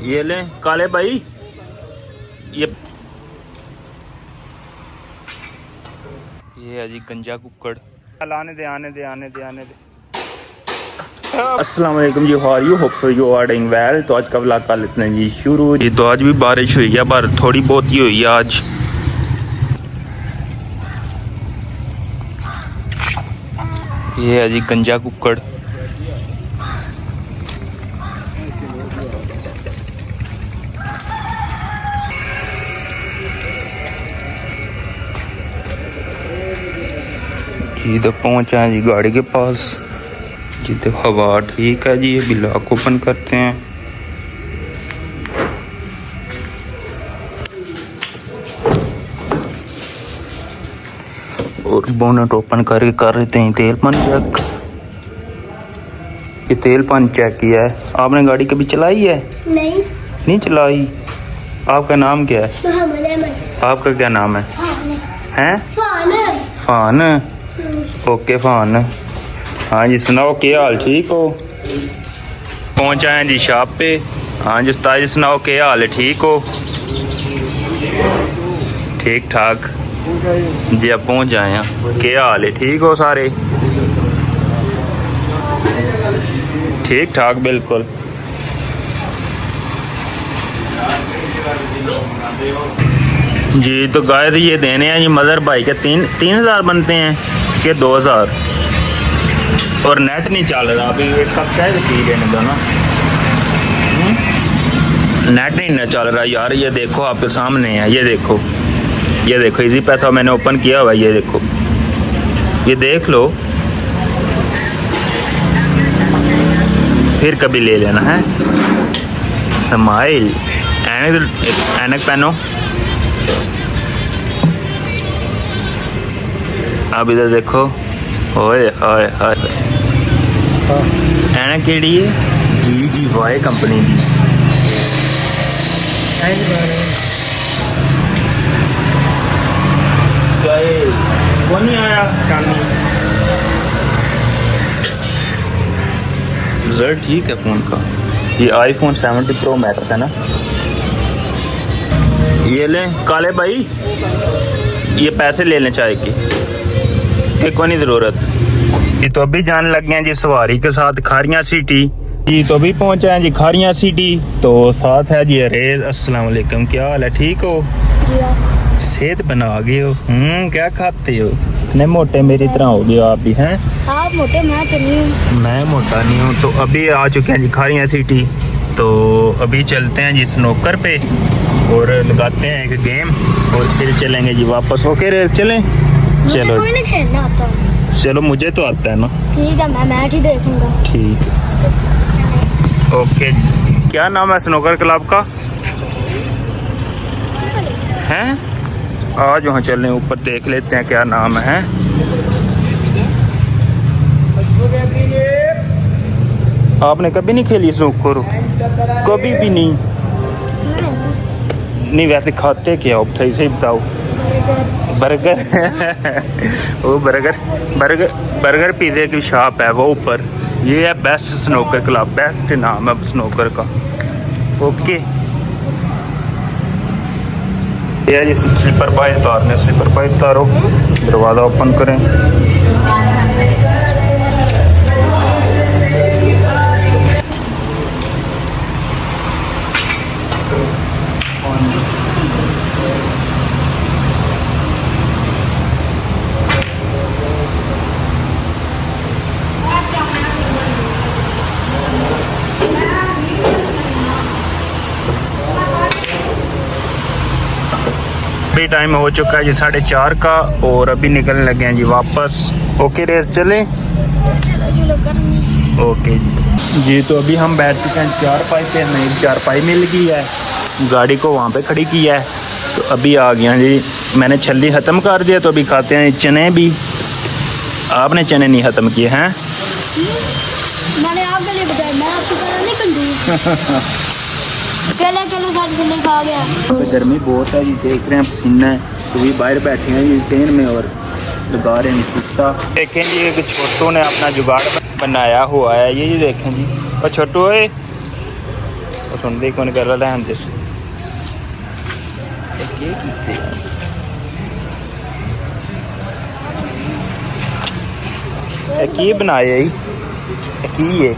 ये ले काले भाई, ये है जी गंजा कुक्कड़। आने दे। अस्सलाम वालेकुम जी, how are you, hope so you are doing well. तो आज का व्लॉग कर लेते हैं जी शुरू जी। तो आज भी बारिश हुई है पर थोड़ी बहुत ही हुई है आज। ये है जी गंजा कुक्कड़। जी तो पहुंचा है जी गाड़ी के पास जी। तो हवा ठीक है जी, अभी लॉक ओपन करते हैं। और बोनट ओपन करके कर रहे हैं तेल पानी चेक। ये तेल पानी चेक किया है आपने? गाड़ी कभी चलाई है? नहीं चलाई। आपका नाम क्या है? आपका क्या नाम है? हैं? फान। ओके फान। हाँ जी सुनाओ क्या हाल, ठीक हो? पहुँच आए जी शॉप पे। हाँ जी उस्ताद जी सुनाओ क्या हाल है, ठीक हो? ठीक ठाक जी, अब पहुँच आए हैं। क्या हाल है, ठीक हो सारे? ठीक ठाक बिल्कुल। जी तो गाय ये देने हैं जी मदर भाई के 3,000 बनते हैं कि 2,000। और नेट नहीं चल रहा अभी, एक कप क्या है पी लेने दो ना। नेट नहीं चल रहा यार। ये देखो आपके सामने है, ये देखो इजी पैसा मैंने ओपन किया हुआ है, ये देखो, ये देख लो, फिर कभी ले लेना है। स्माइल ऐनक पहनो। अब इधर देखो, ओए हाय हाय। ऐनक केड़ी है? GGY कंपनी की। कौन नहीं आया शामी? रिजल्ट ठीक है फ़ोन का। ये iPhone 70 Pro Max है ना। ये लें काले भाई, ये पैसे ले लें चाय की कोई नहीं ज़रूरत। ये तो अभी जाने लग गए जी सवारी के साथ खारियाँ सिटी जी। तो अभी पहुँचे हैं जी खारियाँ सिटी। तो साथ है जी अरेज। अस्सलाम वालेकुम, क्या हाल है, ठीक हो? सेहत बना गए हो। क्या खाते हो? इतने मोटे मेरी तरह हो गए आप भी हैं? आप मोटे, मैं तो नहीं हूँ। मैं मोटा नहीं हूँ। तो अभी आ चुके हैं जी खारियाँ सिटी। तो अभी चलते हैं जी स्नोकर पे और लगाते हैं एक गेम और फिर चलेंगे जी वापस। ओके रेस चलें? चलो कोई नहीं खेलना आता। चलो मुझे तो आता है ना। ठीक है, मैं मैच ही देखूंगा। ठीक है ओके। क्या नाम है स्नोकर क्लब का? हैं? आज वहाँ चलने ऊपर देख लेते हैं क्या नाम है। आपने कभी नहीं खेली स्नूकर? कभी भी नहीं? नहीं वैसे खाते क्या हो, सही बताओ। बर्गर वो बर्गर पिज़्ज़े की शॉप है वो ऊपर। ये है बेस्ट स्नोकर क्लब, बेस्ट नाम है स्नोकर का। ओके ये जी स्लीपर पाइप उतारने, स्लीपर पाइप उतारो, दरवाज़ा ओपन करें। अभी टाइम हो चुका है जी 4:30 का और अभी निकलने लगे हैं जी वापस। ओके रेस चलें? ओके जी। तो अभी हम बैठ चुके हैं चारपाई पे, हमें चारपाई मिल गई है, गाड़ी को वहाँ पे खड़ी किया है। तो अभी आ गया जी, मैंने छल्ली ख़त्म कर दिया। तो अभी खाते हैं चने भी। आपने चने नहीं ख़त्म किए हैं? मैंने आपके लिए बताया, मैं आपकी तरह नहीं कंजूस। केले सारे छल्ले खा गया। तो गर्मी बहुत है जी, देख रहे हैं पसीना है। तो भी बाहर बैठे हैं जी ट्रेन में और लगा रहे हैं कुत्ता। देखें जी एक छोटू ने अपना जुगाड़ बनाया हुआ है, ये देखें जी। और छोटू ਉਹ ਸੁਣਦੇ ਕੋਣ ਕਰ ਲੈਣ ਦਿਸ ਇਹ ਕੀ ਕੀਤੇ ਇਹ ਕੀ ਬਣਾਇਆ ਇਹ ਕੀ ਹੈ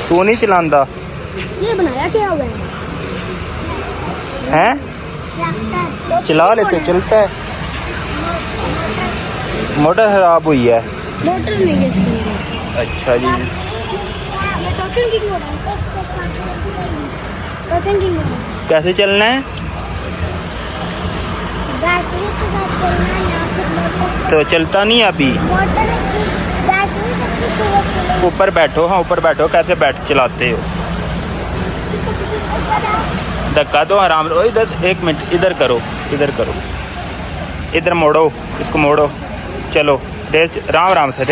ਤੂੰ ਨਹੀਂ ਚਲਾਉਂਦਾ ये बनाया क्या हुआ है हैं ट्रैक्टर चला ले तो चलता है मोटर खराब हुई है मोटर नहीं है इसके अंदर अच्छा जी ये टोटल किंग मोड है टोटल किंग मोड कैसे चलना है बैटरी के साथ चलना है या फिर मोटर तो चलता नहीं है अभी मोटर की बैटरी तक की तो चलेगा ऊपर बैठो हाँ ऊपर बैठो कैसे बैठ चलाते हो इसको ऊपर आओ धक्का दो आराम से। ओ इधर एक मिनट इधर करो इधर मोड़ो इसको मोड़ो चलो रेस राम से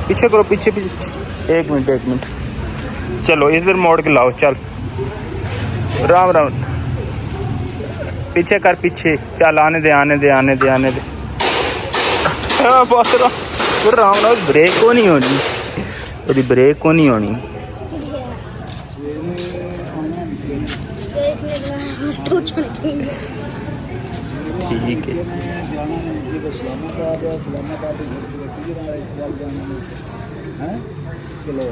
पीछे करो पीछे एक मिनट चलो इधर मोड़ के लाओ चल राम पीछे कर पीछे चल आने दे बस राम ब्रेक को नहीं होनी ओदी ब्रेक को नहीं होनी ठीक है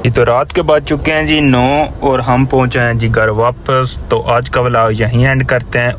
ये तो रात के बाद चुके हैं जी 9 और हम पहुंचे हैं जी घर वापस। तो आज का व्लॉग यहीं एंड करते हैं।